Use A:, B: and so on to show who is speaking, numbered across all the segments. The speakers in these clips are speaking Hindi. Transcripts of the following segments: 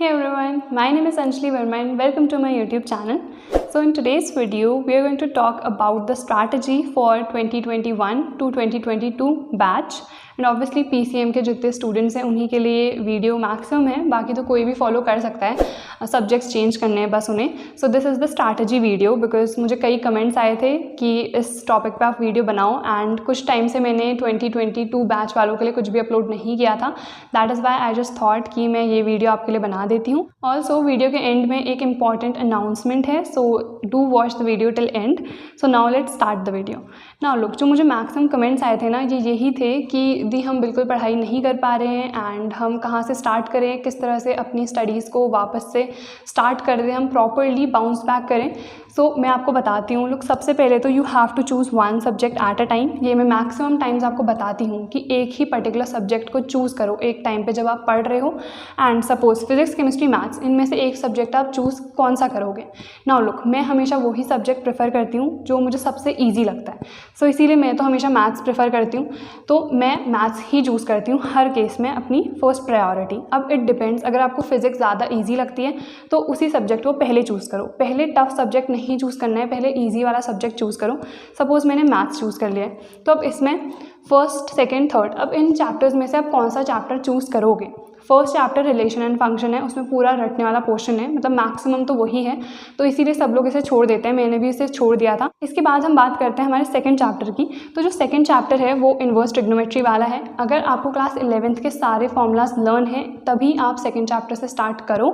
A: Hey everyone, my name is Anjali Verma and welcome to my YouTube channel. So in today's video, we are going to talk about the strategy for 2021 to 2022 batch. And obviously PCM के जितने स्टूडेंट्स हैं उन्हीं के लिए वीडियो मैक्सिमम है, बाकी तो कोई भी फॉलो कर सकता है, सब्जेक्ट्स चेंज करने हैं बस उन्हें. So this is the strategy video because मुझे कई कमेंट्स आए थे कि इस टॉपिक पे आप वीडियो बनाओ एंड कुछ टाइम से मैंने 2022 बैच वालों के लिए कुछ भी अपलोड नहीं किया था. That is why I just thought कि मैं ये वीडियो आपके लिए बना देती हूँ. ऑल्सो वीडियो के एंड में एक इंपॉर्टेंट अनाउंसमेंट है, so do watch the video till and. So now let's start the video. Now look, जो मुझे मैक्सिमम कमेंट्स आए थे ना, ये यही थे कि दी हम बिल्कुल पढ़ाई नहीं कर पा रहे हैं एंड हम कहाँ से स्टार्ट करें, किस तरह से अपनी स्टडीज़ को वापस से स्टार्ट कर दें, हम प्रॉपरली बाउंस बैक करें. सो मैं आपको बताती हूँ. लुक, सबसे पहले तो you have to choose one subject at a time. ये मैं मैक्सिमम टाइम्स आपको बताती हूँ कि एक ही पर्टिकुलर सब्जेक्ट को चूज़ करो एक टाइम पे जब आप पढ़ रहे हो. And suppose physics, chemistry, maths, इनमें से एक सब्जेक्ट आप चूज़ कौन सा करोगे. नाउ लुक, मैं हमेशा वही सब्जेक्ट प्रेफर करती हूँ जो मुझे सबसे ईजी लगता है. सो इसीलिए मैं तो हमेशा मैथ्स प्रेफर करती हूँ. तो मैं मैथ्स ही चूज़ करती हूँ हर केस में, अपनी फर्स्ट प्रायोरिटी. अब इट डिपेंड्स, अगर आपको फिजिक्स ज़्यादा ईजी लगती है तो उसी सब्जेक्ट को पहले चूज़ करो. पहले टफ सब्जेक्ट नहीं चूज़ करना है, पहले ईजी वाला सब्जेक्ट चूज़ करो. सपोज मैंने मैथ्स चूज़ कर लिया है, तो अब इसमें फर्स्ट, सेकंड, थर्ड, अब इन चैप्टर्स में से आप कौन सा चैप्टर चूज़ करोगे. First chapter relation and function है, उसमें पूरा रटने वाला पोर्शन है, मतलब मैक्सिमम तो वही है, तो इसीलिए सब लोग इसे छोड़ देते हैं, मैंने भी इसे छोड़ दिया था. इसके बाद हम बात करते हैं हमारे सेकंड चैप्टर की. तो जो सेकंड चैप्टर है वो इन्वर्स ट्रिग्नोमेट्री वाला है. अगर आपको क्लास 11th के सारे फॉर्मूलाज लर्न हैं तभी आप सेकंड चैप्टर से स्टार्ट करो,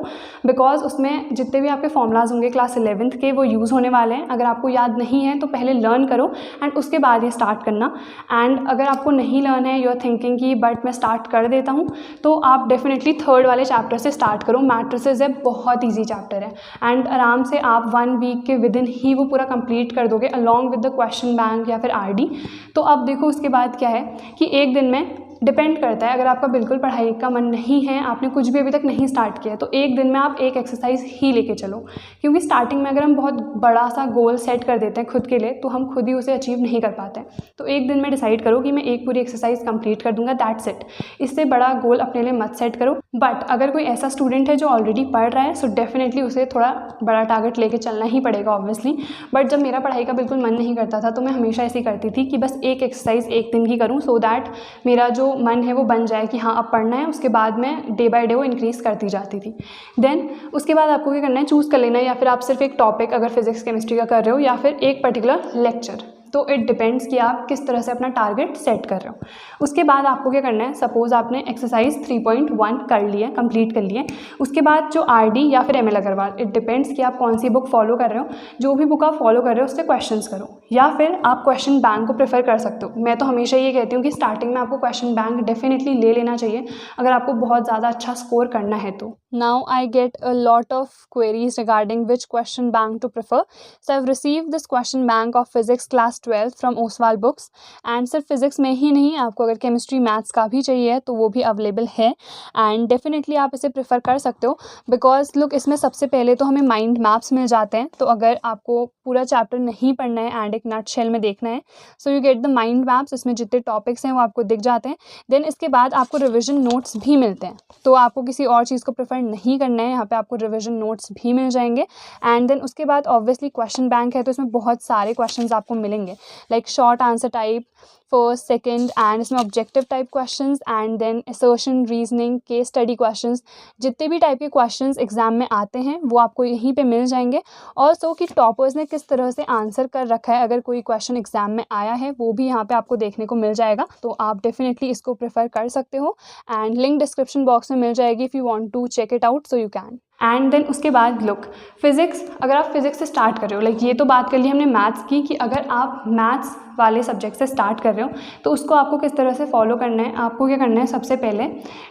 A: बिकॉज उसमें जितने भी आपके फॉर्मूलाज होंगे क्लास 11th के वो यूज़ होने वाले हैं. अगर आपको याद नहीं है तो पहले लर्न करो एंड उसके बाद ये स्टार्ट करना. एंड अगर आपको नहीं लर्न है, यू आर थिंकिंग कि बट मैं स्टार्ट कर देता हूँ, तो आप डेफिनेटली थर्ड वाले चैप्टर से स्टार्ट करो. मैट्रिसेस है, बहुत ईजी चैप्टर है एंड आराम से आप 1 वीक के विद इन ही वो पूरा कंप्लीट कर दोगे along with the question bank या फिर RD. तो अब देखो उसके बाद क्या है कि एक दिन में डिपेंड करता है, अगर आपका बिल्कुल पढ़ाई का मन नहीं है, आपने कुछ भी अभी तक नहीं स्टार्ट किया, तो एक दिन में आप एक एक्सरसाइज ही लेके चलो. क्योंकि स्टार्टिंग में अगर हम बहुत बड़ा सा गोल सेट कर देते हैं खुद के लिए तो हम खुद ही उसे अचीव नहीं कर पाते हैं. तो एक दिन में डिसाइड करो कि मैं एक पूरी एक्सरसाइज कंप्लीट कर दूंगा, दैट्स इट. इससे बड़ा गोल अपने लिए मत सेट करो. बट अगर कोई ऐसा स्टूडेंट है जो ऑलरेडी पढ़ रहा है, सो डेफिनेटली उसे थोड़ा बड़ा टारगेट लेके चलना ही पड़ेगा ऑब्वियसली. बट जब मेरा पढ़ाई का बिल्कुल मन नहीं करता था तो मैं हमेशा ऐसे ही करती थी कि बस एक एक्सरसाइज एक दिन की करूँ, सो दैट मेरा जो मन है वो बन जाए कि हाँ अब पढ़ना है. उसके बाद मैं डे बाय डे वो इंक्रीज़ करती जाती थी. देन उसके बाद आपको क्या करना है, चूज़ कर लेना है, या फिर आप सिर्फ एक टॉपिक अगर फिजिक्स केमिस्ट्री का कर रहे हो या फिर एक पर्टिकुलर लेक्चर. तो इट डिपेंड्स कि आप किस तरह से अपना टारगेट सेट कर रहे हो. उसके बाद आपको क्या करना है, सपोज आपने एक्सरसाइज 3.1 कर लिया, कंप्लीट कर लिए. उसके बाद जो RD या फिर ML अग्रवाल, इट डिपेंड्स कि आप कौन सी बुक फॉलो कर रहे हो. जो भी बुक आप फॉलो कर रहे हो उससे क्वेश्चंस करो, या फिर आप क्वेश्चन बैंक को प्रेफर कर सकते हो. मैं तो हमेशा ये कहती हूँ कि स्टार्टिंग में आपको क्वेश्चन बैंक डेफिनेटली ले लेना चाहिए अगर आपको बहुत ज़्यादा अच्छा स्कोर करना है तो. Now I get a lot of queries regarding which question bank to prefer. So I've received this question bank of physics class 12 from Oswal books. And सिर्फ फिजिक्स में ही नहीं, आपको अगर केमिस्ट्री मैथ्स का भी चाहिए तो वो भी अवेलेबल है एंड डेफिनेटली आप इसे प्रेफर कर सकते हो. बिकॉज लुक, इसमें सबसे पहले तो हमें माइंड मैप्स मिल जाते हैं. तो अगर आपको पूरा चैप्टर नहीं पढ़ना है एंड एक नट शेल में देखना है, so you get the mind maps. इसमें जितने टॉपिक्स हैं वो आपको दिख जाते हैं. देन इसके बाद आपको रिविजन नोट्स भी मिलते हैं. तो आपको किसी और चीज़ को प्रेफर नहीं करना है, यहाँ पे आपको रिवीजन नोट्स भी मिल जाएंगे. एंड देन उसके बाद ऑब्वियसली क्वेश्चन बैंक है, तो इसमें बहुत सारे क्वेश्चंस आपको मिलेंगे, like short answer type, first, second, and इसमें objective type questions and then assertion, reasoning, case study questions. जितने भी टाइप के क्वेश्चंस एग्जाम में आते हैं वो आपको यहीं पे मिल जाएंगे. ऑल्सो कि टॉपर्स ने किस तरह से आंसर कर रखा है, अगर कोई क्वेश्चन एग्जाम में आया है वो भी यहाँ पे आपको देखने को मिल जाएगा. तो आप डेफिनेटली इसको प्रेफर कर सकते हो एंड लिंक डिस्क्रिप्शन बॉक्स में मिल जाएगी if you want to check it out, so you can. And then उसके बाद लुक, फिज़िक्स, अगर आप फिज़िक्स से स्टार्ट कर रहे हो, लाइक ये तो बात कर ली हमने मैथ्स की कि अगर आप मैथ्स वाले सब्जेक्ट से स्टार्ट कर रहे हो तो उसको आपको किस तरह से फॉलो करना है. आपको क्या करना है, सबसे पहले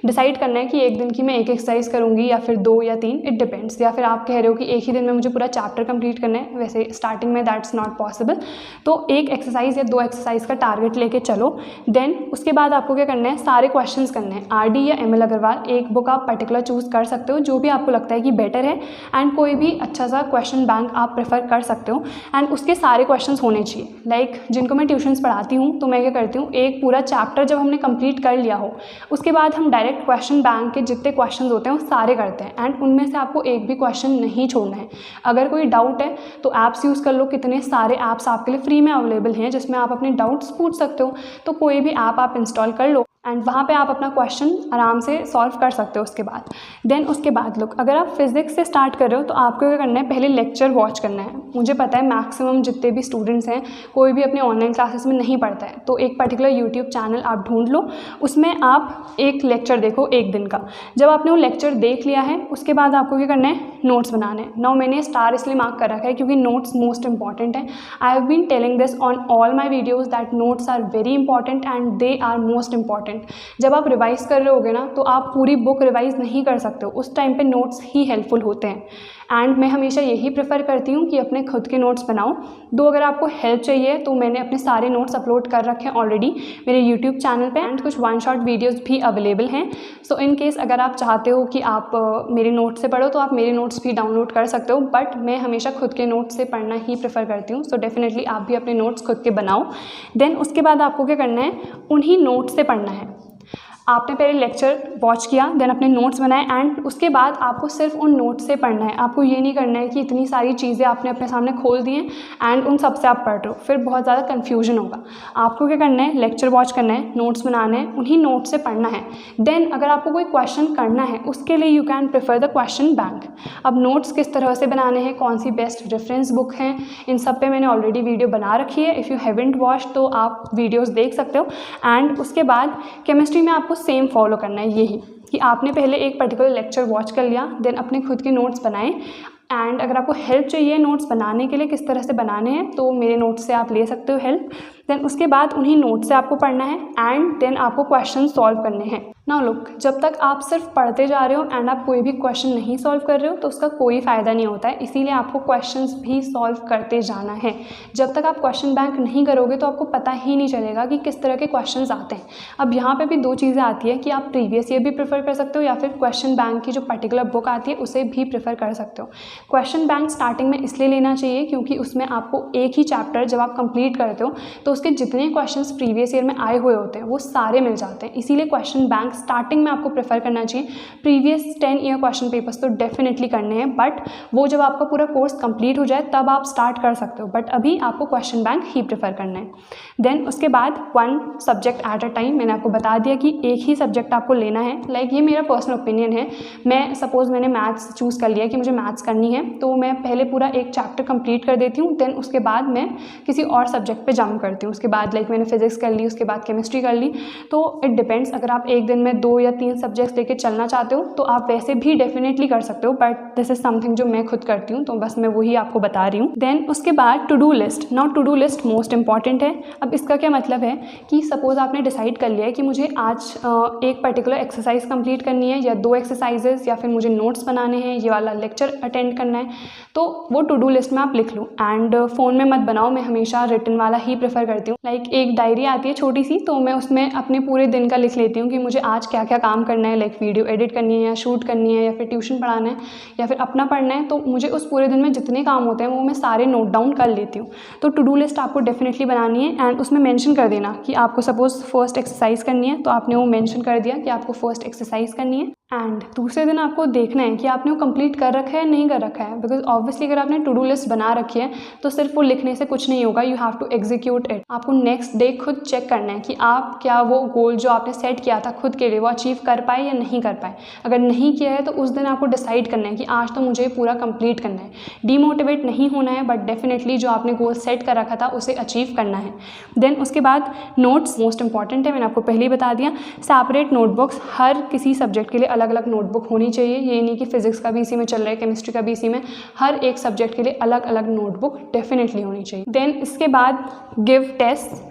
A: डिसाइड करना है कि एक दिन की मैं एक एक्सरसाइज करूँगी या फिर 2 या 3, इट डिपेंड्स. या फिर आप कह रहे हो कि एक ही दिन में मुझे पूरा चैप्टर कंप्लीट करना है, वैसे स्टार्टिंग में दैट्स नॉट पॉसिबल. तो एक एक्सरसाइज या 2 एक्सरसाइज का टारगेट लेके चलो. देन उसके बाद आपको क्या करना है, सारे क्वेश्चन करने हैं. RD या ML अग्रवाल, एक बुक आप पर्टिकुलर चूज़ कर सकते हो जो भी आपको लगता है कि बेटर है। एंड कोई भी अच्छा सा क्वेश्चन बैंक आप प्रेफर कर सकते हो एंड उसके सारे क्वेश्चंस होने चाहिए। लाइक जिनको मैं ट्यूशन्स पढ़ाती हूँ तो मैं क्या करती हूँ, एक पूरा चैप्टर जब हमने कंप्लीट कर लिया हो उसके बाद हम डायरेक्ट क्वेश्चन बैंक के जितने क्वेश्चंस होते हैं वो सारे करते हैं एंड उनमें से आपको एक भी क्वेश्चन नहीं छोड़ना है। अगर कोई डाउट है तो ऐप्स यूज़ कर लो, कितने सारे ऐप्स आपके लिए फ्री में अवेलेबल हैं जिसमें आप अपने डाउट्स पूछ सकते हो। तो कोई भी ऐप आप इंस्टॉल कर लो एंड वहाँ पे आप अपना क्वेश्चन आराम से सॉल्व कर सकते हो उसके बाद। देन उसके बाद लोग अगर आप फिज़िक्स से स्टार्ट कर रहे हो तो आपको क्या करना है, पहले लेक्चर वॉच करना है। मुझे पता है मैक्सिमम जितने भी स्टूडेंट्स हैं कोई भी अपने ऑनलाइन क्लासेस में नहीं पढ़ता है, तो एक पर्टिकुलर यूट्यूब चैनल आप ढूंढ लो, उसमें आप एक लेक्चर देखो एक दिन का। जब आपने वो लेक्चर देख लिया है उसके बाद आपको क्या करना है, नोट्स बनाने हैं। नाउ मैंने स्टार इसलिए मार्क कर रखा है क्योंकि नोट्स मोस्ट इंपॉर्टेंट है। I have been telling this on all my videos that notes are very important and they are most important. जब आप रिवाइज़ कर रहे होगे ना तो आप पूरी बुक रिवाइज़ नहीं कर सकते हो, उस टाइम पे नोट्स ही हेल्पफुल होते हैं। एंड मैं हमेशा यही प्रेफर करती हूँ कि अपने खुद के नोट्स बनाओ। दो अगर आपको हेल्प चाहिए तो मैंने अपने सारे नोट्स अपलोड कर रखे हैं ऑलरेडी मेरे यूट्यूब चैनल पे एंड कुछ वन शॉट वीडियोज़ भी अवेलेबल हैं। सो इन केस अगर आप चाहते हो कि आप मेरे नोट्स से पढ़ो तो आप मेरे नोट्स भी डाउनलोड कर सकते हो, बट मैं हमेशा खुद के नोट्स से पढ़ना ही प्रेफर करती हूँ। सो डेफिनेटली आप भी अपने नोट्स खुद के बनाओ। देन उसके बाद आपको क्या करना है, उन्हीं नोट्स से पढ़ना है। आपने पहले लेक्चर वॉच किया, देन अपने नोट्स बनाए एंड उसके बाद आपको सिर्फ उन नोट्स से पढ़ना है। आपको ये नहीं करना है कि इतनी सारी चीज़ें आपने अपने सामने खोल दी हैं एंड उन सबसे आप पढ़ रहे हो, फिर बहुत ज़्यादा कन्फ्यूजन होगा। आपको क्या करना है, लेक्चर वॉच करना है, नोट्स बनाने हैं, उन्हीं नोट्स से पढ़ना है। देन अगर आपको कोई क्वेश्चन करना है उसके लिए you can prefer the question bank. अब नोट्स किस तरह से बनाने हैं, कौन सी बेस्ट रेफरेंस बुक हैं, इन सब पे मैंने ऑलरेडी वीडियो बना रखी है। इफ़ यू हैवंट वॉच तो आप वीडियोज़ देख सकते हो। एंड उसके बाद केमिस्ट्री में आपको सेम फॉलो करना है, यही कि आपने पहले एक पर्टिकुलर लेक्चर वॉच कर लिया, देन अपने खुद के नोट्स बनाए। एंड अगर आपको हेल्प चाहिए नोट्स बनाने के लिए किस तरह से बनाने हैं तो मेरे नोट्स से आप ले सकते हो हेल्प। देन उसके बाद उन्हीं नोट्स से आपको पढ़ना है एंड देन आपको क्वेश्चन सॉल्व करने हैं। नाउ लुक, जब तक आप सिर्फ पढ़ते जा रहे हो एंड आप कोई भी क्वेश्चन नहीं सॉल्व कर रहे हो तो उसका कोई फ़ायदा नहीं होता है। इसीलिए आपको क्वेश्चंस भी सॉल्व करते जाना है। जब तक आप क्वेश्चन बैंक नहीं करोगे तो आपको पता ही नहीं चलेगा कि किस तरह के क्वेश्चंस आते हैं। अब यहाँ पे भी दो चीज़ें आती है कि आप प्रीवियस ईयर भी प्रेफर कर सकते हो या फिर क्वेश्चन बैंक की जो पर्टिकुलर बुक आती है उसे भी प्रेफर कर सकते हो। क्वेश्चन बैंक स्टार्टिंग में इसलिए लेना चाहिए क्योंकि उसमें आपको एक ही चैप्टर जब आप कंप्लीट करते हो तो उसके जितने क्वेश्चंस प्रीवियस ईयर में आए हुए होते हैं वो सारे मिल जाते हैं। इसीलिए क्वेश्चन बैंक स्टार्टिंग में आपको प्रेफर करना चाहिए। प्रीवियस 10 ईयर क्वेश्चन पेपर्स तो डेफिनेटली करने हैं, बट वो जब आपका पूरा कोर्स कंप्लीट हो जाए तब आप स्टार्ट कर सकते हो, बट अभी आपको क्वेश्चन बैंक ही प्रेफर करना है। देन उसके बाद one subject at a time, मैंने आपको बता दिया कि एक ही सब्जेक्ट आपको लेना है। लाइक ये मेरा पर्सनल ओपिनियन है। मैं सपोज मैंने मैथ्स चूज़ कर लिया कि मुझे मैथ्स करनी है तो मैं पहले पूरा एक चैप्टर कंप्लीट कर देती हूँ, देन उसके बाद मैं किसी और सब्जेक्ट पे जंप करती हूँ। उसके बाद लाइक मैंने फिजिक्स कर ली, उसके बाद केमिस्ट्री कर ली। तो इट डिपेंड्स, अगर आप एक दिन में 2 या 3 सब्जेक्ट्स लेके चलना चाहते हो तो आप वैसे भी डेफिनेटली कर सकते हो, बट दिस इज समथिंग जो मैं खुद करती हूँ तो बस मैं वही आपको बता रही हूँ। देन उसके बाद to do list. Now to do list most important है। अब इसका क्या मतलब है कि सपोज आपने डिसाइड कर लिया है कि मुझे आज एक पर्टिकुलर एक्सरसाइज कंप्लीट करनी है या 2 एक्सरसाइजेस, या फिर मुझे नोट्स बनाने हैं, ये वाला लेक्चर अटेंड करना है, तो वो टू डू लिस्ट में आप लिख लो। एंड फ़ोन में मत बनाओ, मैं हमेशा रिटन वाला ही प्रेफर करती हूँ। लाइक एक डायरी आती है छोटी सी, तो मैं उसमें अपने पूरे दिन का लिख लेती हूँ कि मुझे आज क्या क्या काम करना है। लाइक वीडियो एडिट करनी है या शूट करनी है या फिर ट्यूशन पढ़ाना है या फिर अपना पढ़ना है, तो मुझे उस पूरे दिन में जितने काम होते हैं वो मैं सारे नोट डाउन कर लेती हूँ। तो टू डू लिस्ट आपको डेफिनेटली बनानी है एंड उसमें मेंशन कर देना कि आपको सपोज फर्स्ट एक्सरसाइज करनी है तो आपने वो मेंशन कर दिया कि आपको फर्स्ट एक्सरसाइज करनी है। एंड दूसरे दिन आपको देखना है कि आपने वो कंप्लीट कर रखा है या नहीं कर रखा है, बिकॉज ऑब्वियसली अगर आपने टू डू लिस्ट बना रखी है तो सिर्फ वो लिखने से कुछ नहीं होगा, you have to execute it. आपको नेक्स्ट डे खुद चेक करना है कि आप क्या वो गोल जो आपने सेट किया था खुद के लिए वो अचीव कर पाए या नहीं कर पाए। अगर नहीं किया है तो उस दिन आपको डिसाइड करना है कि आज तो मुझे पूरा कंप्लीट करना है। डीमोटिवेट नहीं होना है, बट डेफिनेटली जो आपने गोल सेट कर रखा था उसे अचीव करना है। देन उसके बाद नोट्स मोस्ट इंपॉर्टेंट है, मैंने आपको पहले ही बता दिया। सेपरेट नोटबुक्स, हर किसी सब्जेक्ट के लिए अलग अलग नोटबुक होनी चाहिए। ये नहीं कि फिजिक्स का भी इसी में चल रहा है, केमिस्ट्री का भी इसी में, हर एक सब्जेक्ट के लिए अलग अलग नोटबुक डेफिनेटली होनी चाहिए। देन इसके बाद गिव टेस्ट।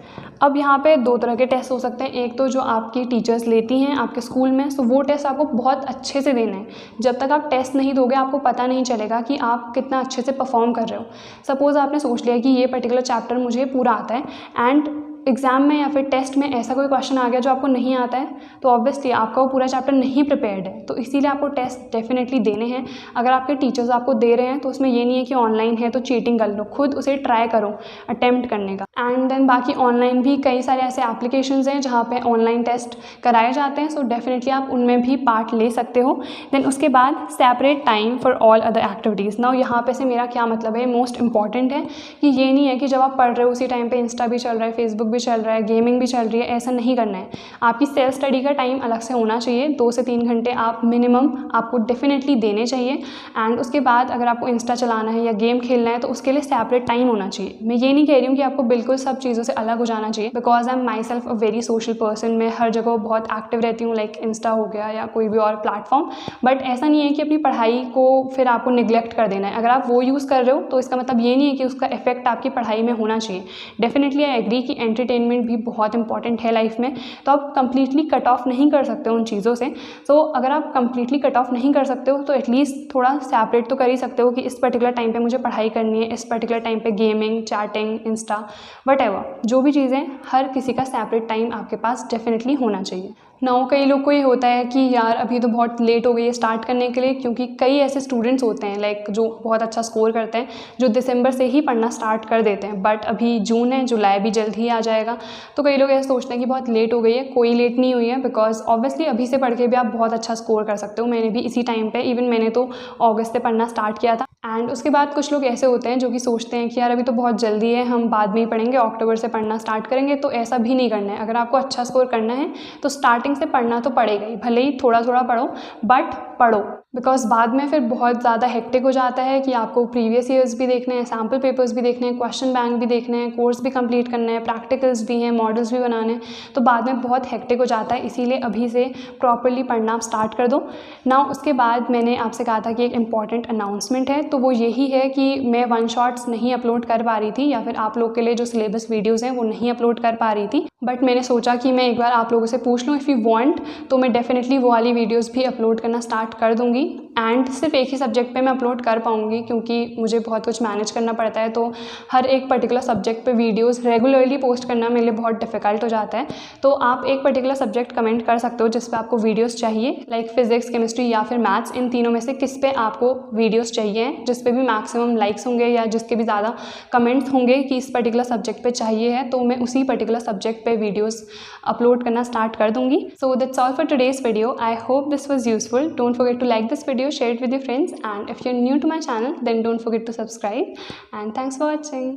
A: अब यहाँ पे 2 तरह के टेस्ट हो सकते हैं। एक तो जो आपकी टीचर्स लेती हैं आपके स्कूल में, सो वो टेस्ट आपको बहुत अच्छे से देना है। जब तक आप टेस्ट नहीं दोगे आपको पता नहीं चलेगा कि आप कितना अच्छे से परफॉर्म कर रहे हो। सपोज़ आपने सोच लिया कि ये पर्टिकुलर चैप्टर मुझे पूरा आता है एंड एग्ज़ाम में या फिर टेस्ट में ऐसा कोई क्वेश्चन आ गया जो आपको नहीं आता है, तो ऑब्वियसली आपका वो पूरा चैप्टर नहीं प्रिपेयर्ड है, तो इसीलिए आपको टेस्ट डेफिनेटली देने हैं। अगर आपके टीचर्स आपको दे रहे हैं तो उसमें ये नहीं है कि ऑनलाइन है तो चीटिंग कर लो, खुद उसे ट्राई करो अटेम्प्ट करने का। एंड देन बाकी ऑनलाइन भी कई सारे ऐसे एप्लीकेशंस हैं जहाँ पे ऑनलाइन टेस्ट कराए जाते हैं, सो डेफिनेटली आप उनमें भी पार्ट ले सकते हो। देन उसके बाद separate time for all other activities. Now यहाँ पे से मेरा क्या मतलब है, मोस्ट इंपॉर्टेंट है कि ये नहीं है कि जब आप पढ़ रहे हो उसी टाइम पे इंस्टा भी चल रहा है, फेसबुक भी चल रहा है, गेमिंग भी चल रही है, ऐसा नहीं करना है। आपकी सेल्फ स्टडी का टाइम अलग से होना चाहिए, 2 से 3 घंटे आप मिनिमम आपको डेफिनेटली देने चाहिए। एंड उसके बाद अगर आपको इंस्टा चलाना है या गेम खेलना है तो उसके लिए सेपरेट टाइम होना चाहिए। मैं ये नहीं कह रही हूँ कि आपको बिल्कुल सब चीज़ों से अलग हो जाना चाहिए, because I am my self a very social person. मैं हर जगह बहुत एक्टिव रहती हूँ, लाइक इंस्टा हो गया या कोई भी और प्लेटफॉर्म, बट ऐसा नहीं है कि अपनी पढ़ाई को फिर आपको निगलेक्ट कर देना है। अगर आप वो यूज़ कर रहे हो तो इसका मतलब ये नहीं है कि उसका इफेक्ट आपकी पढ़ाई में होना चाहिए। डेफिनेटली आई एग्री कि एंटरटेनमेंट भी बहुत इंपॉर्टेंट है लाइफ में, तो आप कंप्लीटली कट ऑफ नहीं कर सकते उन चीज़ों से। सो अगर आप कंप्लीटली कट ऑफ नहीं कर सकते हो तो एटलीस्ट थोड़ा सेपरेट तो कर ही सकते हो कि इस पर्टिकुलर टाइम पे मुझे पढ़ाई करनी है, इस पर्टिकुलर टाइम पे गेमिंग, चैटिंग, इंस्टा, वटएवर जो भी चीज़ें, हर किसी का सेपरेट टाइम आपके पास डेफिनेटली होना चाहिए। नाउ कई लोग को ये होता है कि यार अभी तो बहुत लेट हो गई है स्टार्ट करने के लिए, क्योंकि कई ऐसे स्टूडेंट्स होते हैं लाइक जो बहुत अच्छा स्कोर करते हैं, जो दिसंबर से ही पढ़ना स्टार्ट कर देते हैं, बट अभी जून है, जुलाई भी जल्द ही आ जाएगा। तो कई लोग ऐसे सोचते हैं कि बहुत लेट हो गई है। कोई लेट नहीं हुई है, बिकॉज ऑब्वियसली अभी से पढ़ के भी आप बहुत अच्छा स्कोर कर सकते हो। मैंने भी इसी टाइम पे, इवन मैंने तो अगस्त से पढ़ना स्टार्ट किया था। एंड उसके बाद कुछ लोग ऐसे होते हैं जो कि सोचते हैं कि यार अभी तो बहुत जल्दी है, हम बाद में ही पढ़ेंगे, अक्टूबर से पढ़ना स्टार्ट करेंगे। तो ऐसा भी नहीं करना है। अगर आपको अच्छा स्कोर करना है तो स्टार्टिंग से पढ़ना तो पड़ेगा ही, भले ही थोड़ा थोड़ा पढ़ो, बट पढ़ो, बिकॉज बाद में फिर बहुत ज़्यादा हेक्टिक हो जाता है कि आपको प्रीवियस ईयर्स भी देखने हैं, सैम्पल पेपर्स भी देखने हैं, क्वेश्चन बैंक भी देखने हैं, कोर्स भी कंप्लीट करना है, प्रैक्टिकल्स भी हैं, मॉडल्स भी बनाने हैं, तो बाद में बहुत हेक्टिक हो जाता है। इसीलिए अभी से प्रॉपरली पढ़ना आप स्टार्ट कर दो ना। उसके बाद मैंने आपसे कहा था कि एक इम्पॉर्टेंट अनाउंसमेंट है, तो वो यही है कि मैं वन शॉट्स नहीं अपलोड कर पा रही थी, या फिर आप लोग के लिए जो सिलेबस वीडियोज़ हैं वो नहीं अपलोड कर पा रही थी, बट मैंने सोचा कि मैं एक बार आप लोगों से पूछ लूँ, इफ़ यू वांट तो मैं डेफिनेटली वो वाली वीडियोस भी अपलोड करना स्टार्ट कर दूँगी। एंड सिर्फ एक ही सब्जेक्ट पे मैं अपलोड कर पाऊँगी, क्योंकि मुझे बहुत कुछ मैनेज करना पड़ता है, तो हर एक पर्टिकुलर सब्जेक्ट पे वीडियोस रेगुलरली पोस्ट करना मेरे लिए बहुत डिफिकल्ट हो जाता है। तो आप एक पर्टिकुलर सब्जेक्ट कमेंट कर सकते हो जिस पे आपको वीडियोस चाहिए, लाइक फिजिक्स, केमिस्ट्री या फिर मैथ्स, इन तीनों में से किस पे आपको वीडियोस चाहिए, जिस पे भी मैक्सिमम लाइक्स होंगे या जिसके भी ज़्यादा कमेंट्स होंगे कि इस पर्टिकुलर सब्जेक्ट पे चाहिए है, तो मैं उसी पर्टिकुलर सब्जेक्ट पे वीडियोस अपलोड करना स्टार्ट कर दूँगी। So that's all for today's video. I hope this was useful. Don't forget to like this video, share it with your friends, and if you're new to my channel then don't forget to subscribe, and thanks for watching.